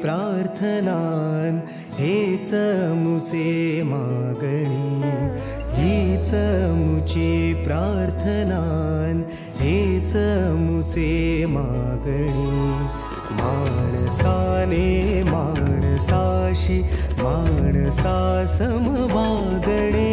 प्रार्थनान हेच मुचे मागणी, हीच मुची प्रार्थनान हेच मुचे मागणी। माणसाने माणसाशी माणसा सम वागणे,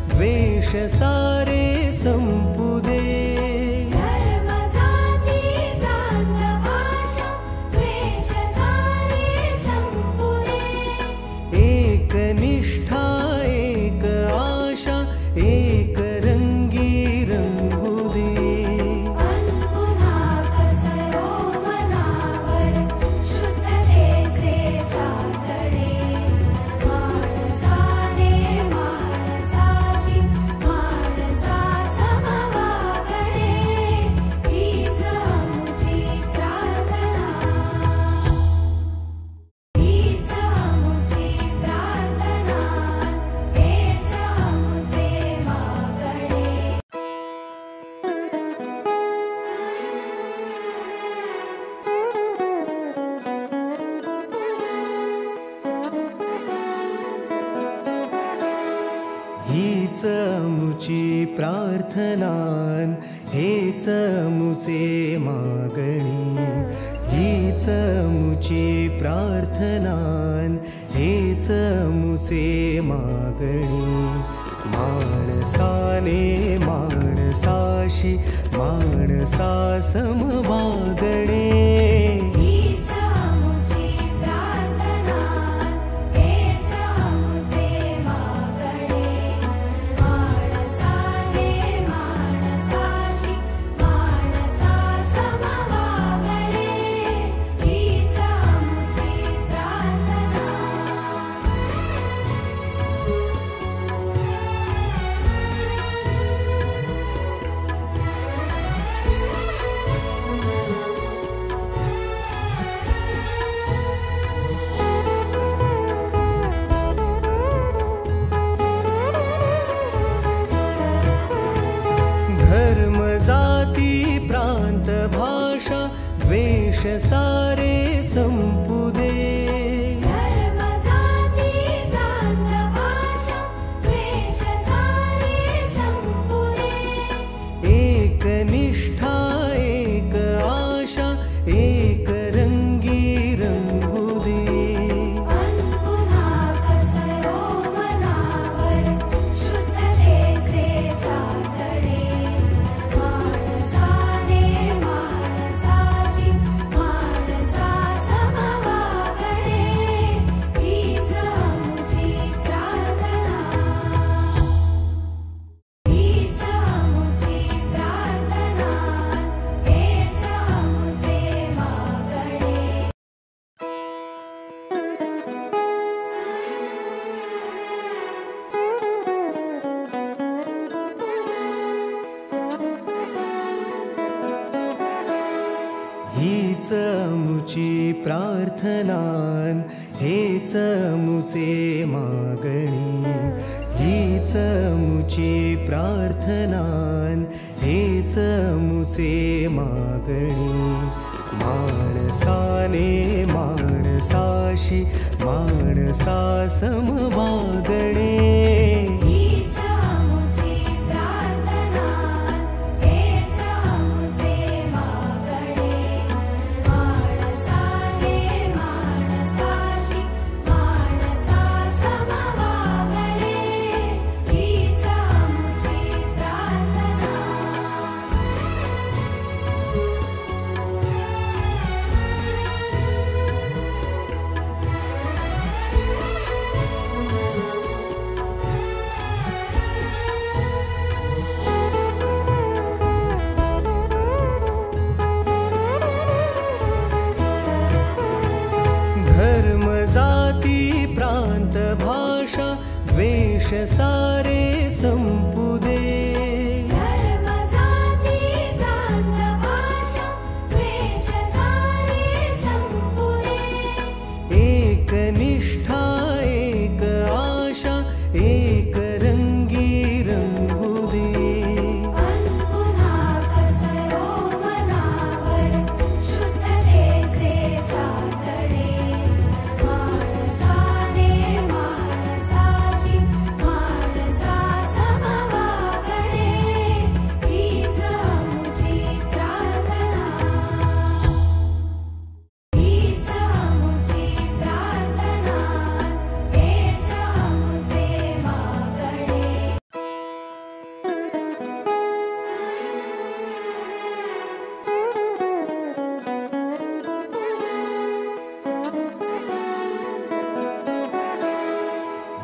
द्वेष सारे संपुदे, धर्म जाती प्रांत भाषा द्वेष सारे संपुदे। एक निष्ठा एक आशा एक रंगी रंगुदे, अनपुन्हा पसरो मनावर शुद्धतेचे चातडे। माणसाने माणसाशी माणसा सम वागणे, हीच मुची प्रार्थना, हीच मुची प्रार्थना, हेच मुचे मागणे। हीच मुची प्रार्थनान हेच मुचे मागणी, हीच मुची प्रार्थनान हेच मुचे मागणी। माणसाने माणसाशी माणसा सम वागणे, हीच मुची प्रार्थना, हेच मुचे मागणे। माणसाने माणसाशी माणसा सम वागणे, हीच मुची प्रार्थना। धर्म जाती प्रांत भाषा द्वेष सारे संपुदे, धर्म जाती प्रांत भाषा द्वेष सारे संपुदे। एक निष्ठा एक आशा एक रंगी रंगुदे, अनपुन्हा पसरो मनावर शुद्धतेचे चातडे। माणसाने माणसाशी माणसा सम वागणे, हीच मुची प्रार्थना, हीच मुची प्रार्थना, हेच मुचे मागणे। हीच मुची प्रार्थनान हेच मुचे मागणी, हीच मुची प्रार्थनान हेच मुचे मागणी। माणसाने माणसाशी माणसा सम वागणे, हीच मुची प्रार्थना, हेच मुचे मागणे। माणसाने माणसाशी माणसा सम वागणे, हीच मुची प्रार्थना। द्वेष सारे संपू दे धर्म जाती प्रांत भाषा द्वेष सारे संपू दे एक निष्ठा एक आशा एक रंगी रंगू दे पुन्हा पसरो मनावर शुद्धतेचे चातडे माणसाने माणसाशी माणसा समवागणे हीच आमुची प्रार्थना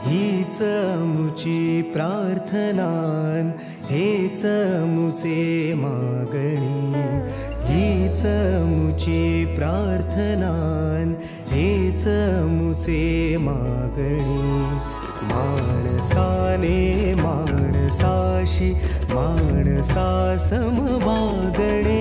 हीच आमुची प्रार्थना हेच आमुचे मागणे हीच अमुची प्रार्थनान हेच अमुचे मागणी हीच अमुची प्रार्थनान हेच अमुचे मागणी माणसाने माणसाशी माणसा समवागणे